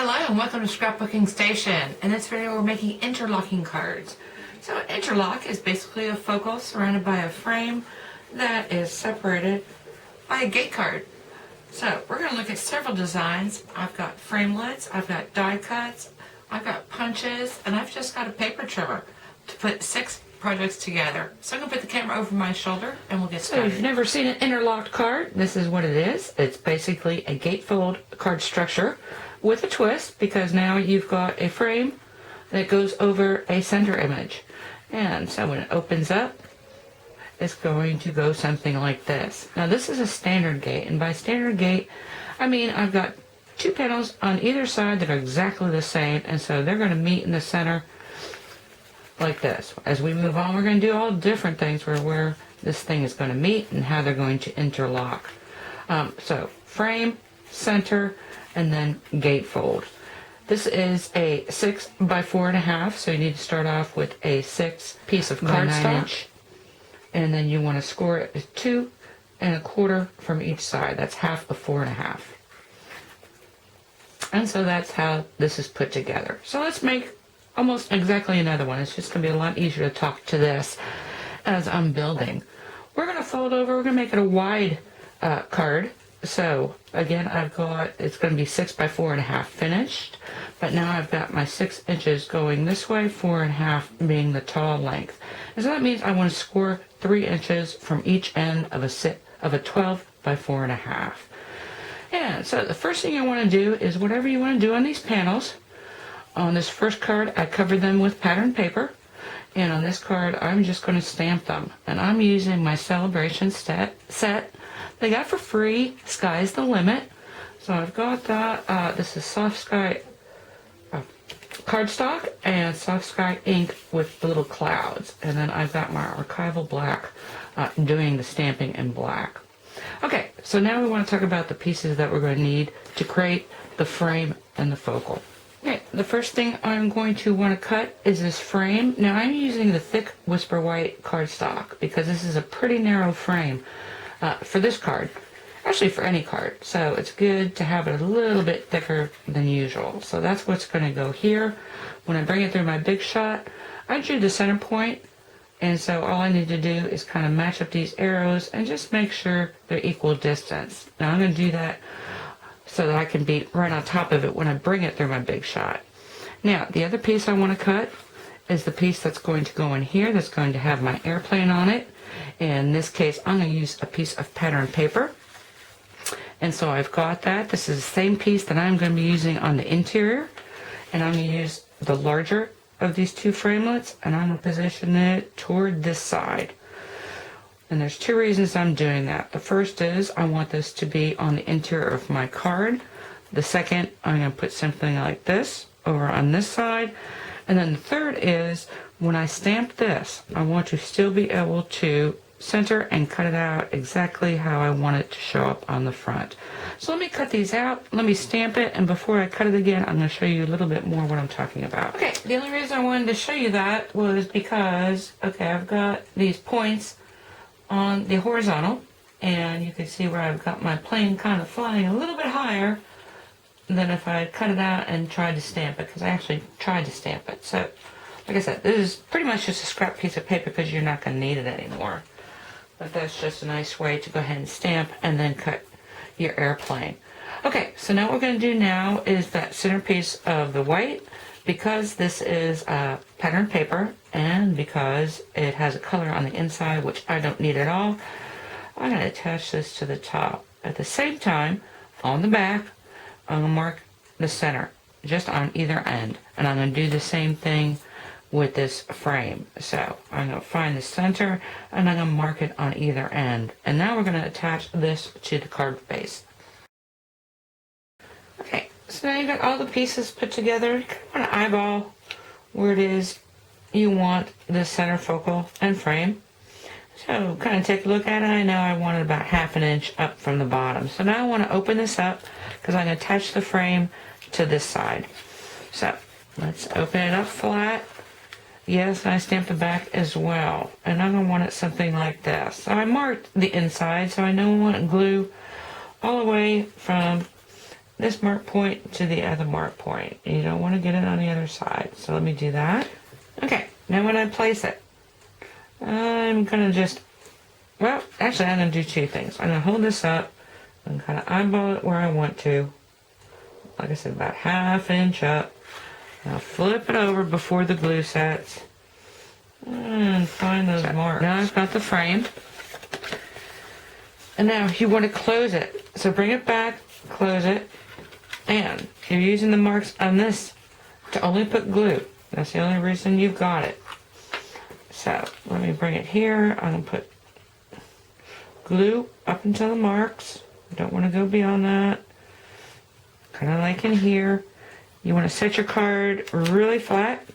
Hello and welcome to Scrapbooking Station. In this video we're making interlocking cards. So an interlock is basically a focal surrounded by a frame that is separated by a gate card. So we're going to look at several designs. I've got framelits, I've got die cuts, I've got punches, and I've just got a paper trimmer to put 6 projects together. So I'm going to put the camera over my shoulder and we'll get started. So if you've never seen an interlocked card, this is what it is. It's basically a gatefold card structure with a twist, because now you've got a frame that goes over a center image. And so when it opens up, it's going to go something like this. Now this is a standard gate, and by standard gate, I mean I've got 2 panels on either side that are exactly the same, and so they're going to meet in the center like this. As we move on, we're going to do all different things for where this thing is going to meet and how they're going to interlock. So frame, center, and then gatefold. This is a 6 by 4.5, so you need to start off with a 6 piece of cardstock, and then you want to score it at 2 1/4 from each side. That's half of 4.5. And so that's how this is put together. So let's make almost exactly another one. It's just going to be a lot easier to talk to this as I'm building. We're going to fold over. We're going to make it a wide card. So again, it's going to be 6 by 4.5 finished, but now I've got my 6 inches going this way, 4.5 being the tall length. And so that means I want to score 3 inches from each end of a 12 by 4.5. And so the first thing I want to do is whatever you want to do on these panels. On this first card, I covered them with patterned paper, and on this card, I'm just going to stamp them. And I'm using my Sale-a-bration set. They got for free. Sky's the limit. So I've got that. This is Soft Sky cardstock and Soft Sky ink with the little clouds. And then I've got my archival black doing the stamping in black. Okay, so now we want to talk about the pieces that we're going to need to create the frame and the focal. Okay, the first thing I'm going to want to cut is this frame. Now I'm using the thick Whisper White cardstock because this is a pretty narrow frame for this card. Actually for any card. So it's good to have it a little bit thicker than usual. So that's what's going to go here. When I bring it through my big shot, I drew the center point, and so all I need to do is kind of match up these arrows and just make sure they're equal distance. Now I'm going to do that so that I can be right on top of it when I bring it through my big shot. Now, the other piece I want to cut is the piece that's going to go in here, that's going to have my airplane on it. In this case, I'm going to use a piece of patterned paper. And so I've got that. This is the same piece that I'm going to be using on the interior. And I'm going to use the larger of these 2 framelits, and I'm going to position it toward this side. And there's 2 reasons I'm doing that. The first is I want this to be on the interior of my card. The second, I'm going to put something like this over on this side. And then the third is when I stamp this, I want to still be able to center and cut it out exactly how I want it to show up on the front. So let me cut these out, let me stamp it, and before I cut it again, I'm going to show you a little bit more what I'm talking about. Okay, the only reason I wanted to show you that was because, okay, I've got these points on the horizontal, and you can see where I've got my plane kind of flying a little bit higher than if I had cut it out and tried to stamp it, because I actually tried to stamp it. So, like I said, this is pretty much just a scrap piece of paper because you're not going to need it anymore. But that's just a nice way to go ahead and stamp and then cut your airplane. Okay, so now what we're going to do now is that center piece of the white. Because this is patterned paper and because it has a color on the inside, which I don't need at all, I'm going to attach this to the top. At the same time, on the back, I'm going to mark the center just on either end. And I'm going to do the same thing with this frame. So I'm going to find the center and I'm going to mark it on either end. And now we're going to attach this to the card base. Okay, so now you've got all the pieces put together. You kind of want to eyeball where it is you want the center focal and frame. So kind of take a look at it. I know I wanted about 1/2 inch up from the bottom. So now I want to open this up because I'm going to attach the frame to this side. So let's open it up flat. Yes, I stamped the back as well. And I'm going to want it something like this. So I marked the inside, so I know I want glue all the way from this mark point to the other mark point. You don't want to get it on the other side. So let me do that. Okay, now when I place it, I'm going to just, well, actually I'm going to do two things. I'm going to hold this up and kind of eyeball it where I want to. Like I said, about ½ inch up. Now flip it over before the glue sets. And find those marks. Now I've got the frame. And now you want to close it. So bring it back, close it, and you're using the marks on this to only put glue. That's the only reason you've got it. So let me bring it here. I'm going to put glue up until the marks. Don't want to go beyond that. Kind of like in here. You want to set your card really flat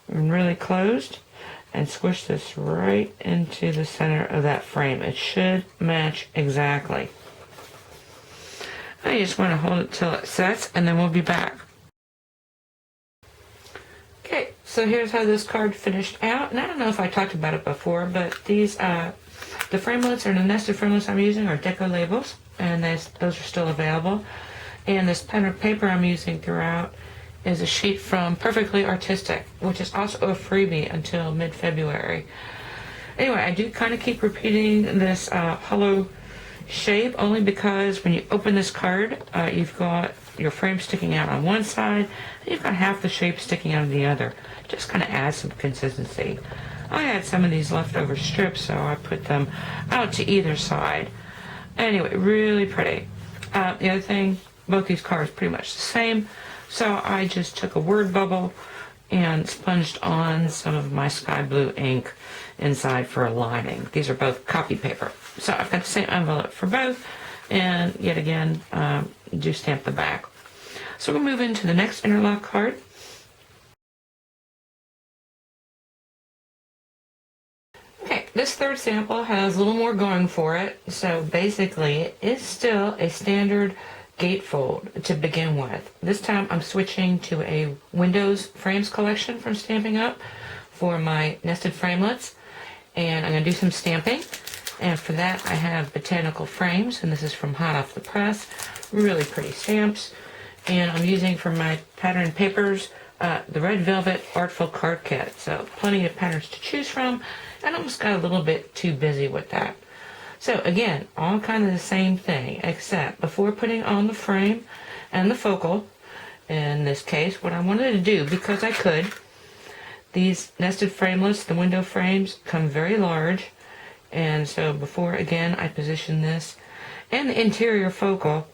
and really closed and squish this right into the center of that frame. It should match exactly. I just want to hold it till it sets and then we'll be back. Okay, so here's how this card finished out. And I don't know if I talked about it before, but these, the framelits or the nested framelits I'm using are deco labels, and those are still available. And this pattern paper I'm using throughout is a sheet from Perfectly Artistic, which is also a freebie until mid-February. Anyway, I do kind of keep repeating this hollow shape only because when you open this card, you've got your frame sticking out on one side, and you've got half the shape sticking out of the other. Just kind of adds some consistency. I had some of these leftover strips, so I put them out to either side. Anyway, really pretty. The other thing, both these cards pretty much the same, so I just took a word bubble and sponged on some of my sky blue ink inside for a lining. These are both copy paper. So I've got the same envelope for both, and yet again, do stamp the back. So we'll move into the next interlock card. Okay, this third sample has a little more going for it. So basically, it is still a standard gatefold to begin with. This time I'm switching to a Windows frames collection from Stampin' Up! For my nested framelits, and I'm going to do some stamping. And for that I have botanical frames, and this is from hot off the press. Really pretty stamps. And I'm using for my pattern papers the Red Velvet Artful Card Kit. So plenty of patterns to choose from, and I almost got a little bit too busy with that. So again, all kind of the same thing, except before putting on the frame and the focal, in this case, what I wanted to do, because I could, these nested framelits, the window frames, come very large, and so before, again, I position this and the interior focal,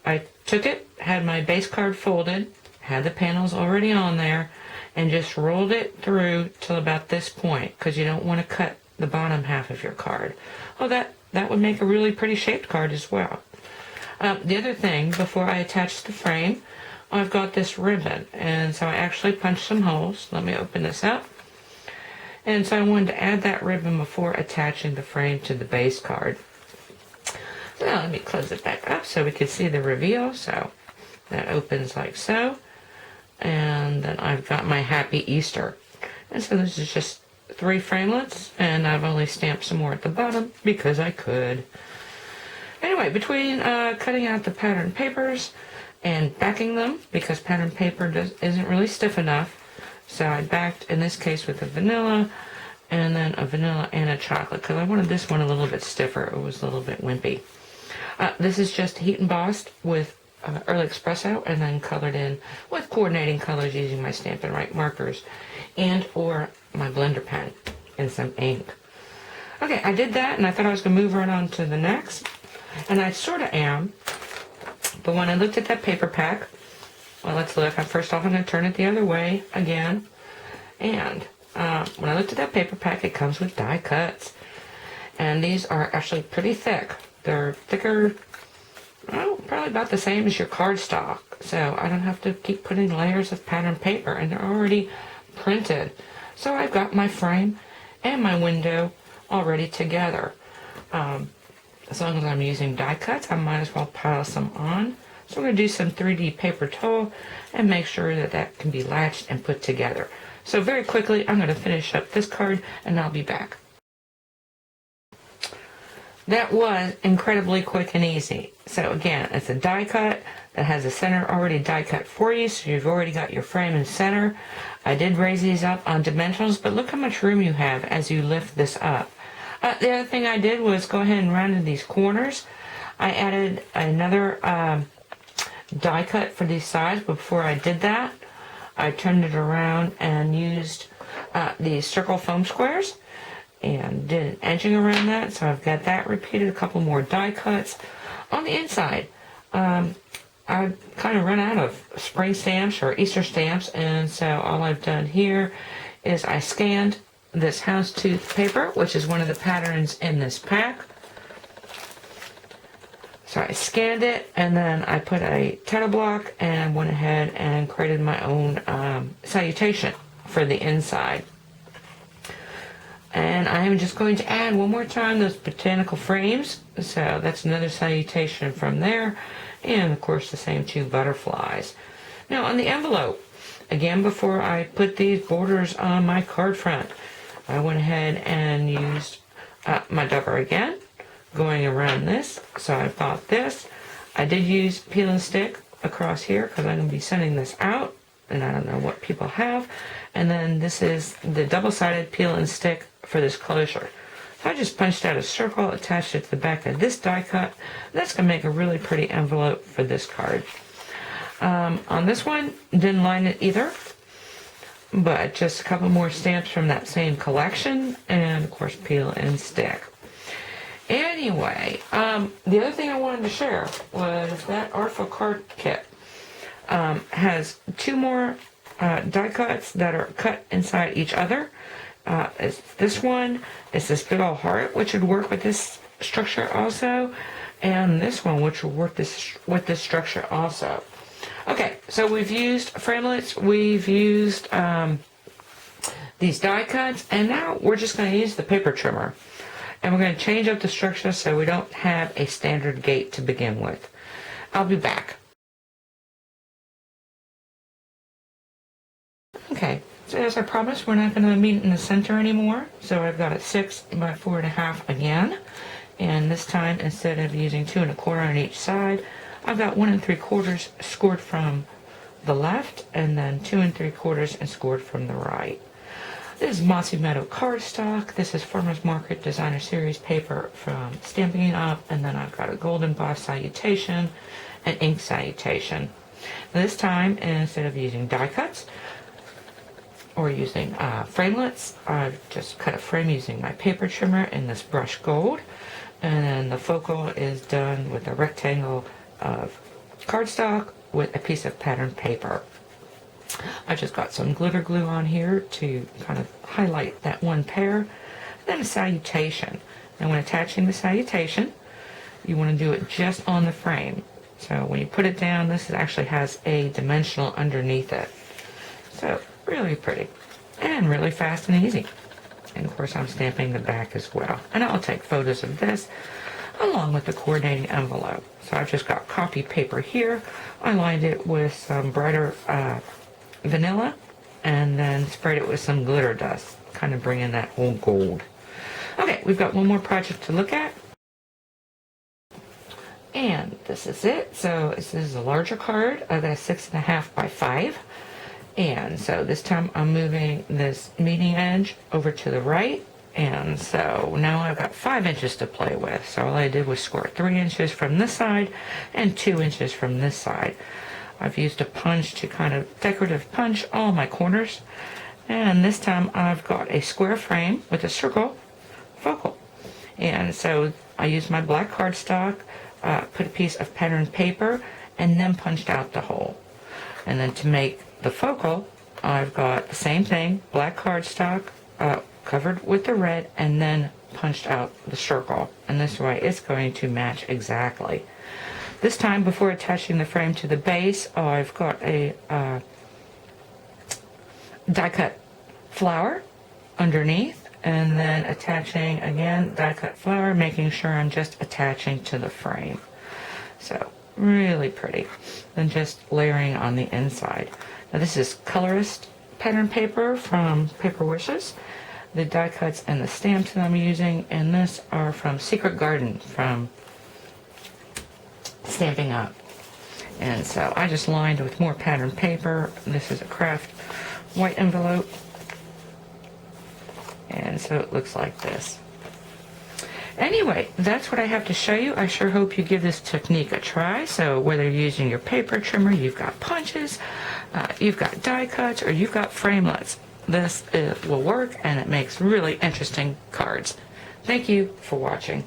I took it, had my base card folded, had the panels already on there, and just rolled it through till about this point, because you don't want to cut the bottom half of your card. Oh, that would make a really pretty shaped card as well. The other thing, before I attach the frame, I've got this ribbon, and so I actually punched some holes. Let me open this up. And so I wanted to add that ribbon before attaching the frame to the base card. So now let me close it back up so we can see the reveal. So that opens like so. And then I've got my Happy Easter. And so this is just 3 framelits, and I've only stamped some more at the bottom because I could. Anyway, between cutting out the pattern papers and backing them, because pattern paper isn't really stiff enough, so I backed, in this case, with a vanilla, and then a vanilla and a chocolate, because I wanted this one a little bit stiffer. It was a little bit wimpy. This is just heat embossed with Early Espresso, and then colored in with coordinating colors using my Stampin' Right markers and or my blender pen and some ink. Okay, I did that, and I thought I was going to move right on to the next, and I sort of am, but when I looked at that paper pack, well, let's look. First off, I'm going to turn it the other way again, and when I looked at that paper pack, it comes with die cuts, and these are actually pretty thick. They're thicker, well, probably about the same as your cardstock, so I don't have to keep putting layers of pattern paper, and they're already printed. So I've got my frame and my window already together. As long as I'm using die cuts, I might as well pile some on. So we're going to do some 3D paper towel and make sure that that can be latched and put together. So very quickly, I'm going to finish up this card and I'll be back. that was incredibly quick and easy. So again, it's a die cut that has a center already die cut for you, so you've already got your frame and center. I did raise these up on dimensionals, but look how much room you have as you lift this up. The other thing I did was go ahead and round these corners. I added another die cut for these sides, but before I did that, I turned it around and used these circle foam squares and did an edging around that. So I've got that repeated, a couple more die cuts. On the inside, I kind of run out of spring stamps or Easter stamps, and so all I've done here is I scanned this houndstooth paper, which is one of the patterns in this pack. So I scanned it, and then I put a title block and went ahead and created my own salutation for the inside. And I am just going to add one more time those botanical frames. So that's another salutation from there. And of course the same two butterflies. Now on the envelope, again before I put these borders on my card front, I went ahead and used my double again, going around this. So I bought this. I did use peel and stick across here because I'm going to be sending this out. And I don't know what people have. And then this is the double-sided peel and stick for this closure. So I just punched out a circle, attached it to the back of this die cut. That's going to make a really pretty envelope for this card. On this one, didn't line it either, but just a couple more stamps from that same collection, and of course peel and stick. Anyway, the other thing I wanted to share was that Artful Card Kit has two more die cuts that are cut inside each other. It's this one is this big old heart, which would work with this structure also, and this one, which will work with this structure also. Okay, so we've used framelits, we've used these die cuts, and now we're just going to use the paper trimmer. And we're going to change up the structure so we don't have a standard gate to begin with. I'll be back. Okay, so as I promised, we're not going to meet in the center anymore. So I've got a 6 by 4.5 again. And this time, instead of using 2 1/4 on each side, I've got 1 3/4 scored from the left, and then 2 3/4 and scored from the right. This is Mossy Meadow cardstock. This is Farmer's Market Designer Series paper from Stamping Up, and then I've got a gold embossed salutation and ink salutation. This time, instead of using die cuts or using framelits, I've just cut a frame using my paper trimmer in this brush gold, and then the focal is done with a rectangle of cardstock with a piece of patterned paper. I just got some glitter glue on here to kind of highlight that one pair. And then a salutation. And when attaching the salutation, you want to do it just on the frame. So when you put it down, this actually has a dimensional underneath it. So really pretty and really fast and easy. And of course I'm stamping the back as well. And I'll take photos of this along with the coordinating envelope. So I've just got copy paper here. I lined it with some brighter vanilla and then sprayed it with some glitter dust, kind of bringing that whole gold. Okay, we've got one more project to look at. And this is it. So this is a larger card. I've got a 6.5 by 5. And so this time I'm moving this meeting edge over to the right. And so now I've got 5 inches to play with. So all I did was score 3 inches from this side and 2 inches from this side. I've used a punch to kind of decorative punch all my corners. And this time I've got a square frame with a circle focal. And so I used my black cardstock, put a piece of patterned paper, and then punched out the hole. And then to make the focal, I've got the same thing, black cardstock, covered with the red, and then punched out the circle. And this way it's going to match exactly. This time, before attaching the frame to the base, I've got a die-cut flower underneath, and then attaching, again, die-cut flower, making sure I'm just attaching to the frame. So, really pretty. Then just layering on the inside. Now, this is colorist pattern paper from Paper Wishes. the die cuts and the stamps that I'm using, and this are from Secret Garden from Stamping Up. And so I just lined with more pattern paper. This is a craft white envelope. And so it looks like this. Anyway, that's what I have to show you. I sure hope you give this technique a try. So whether you're using your paper trimmer, you've got punches, you've got die cuts, or you've got framelits, this will work, and it makes really interesting cards. Thank you for watching.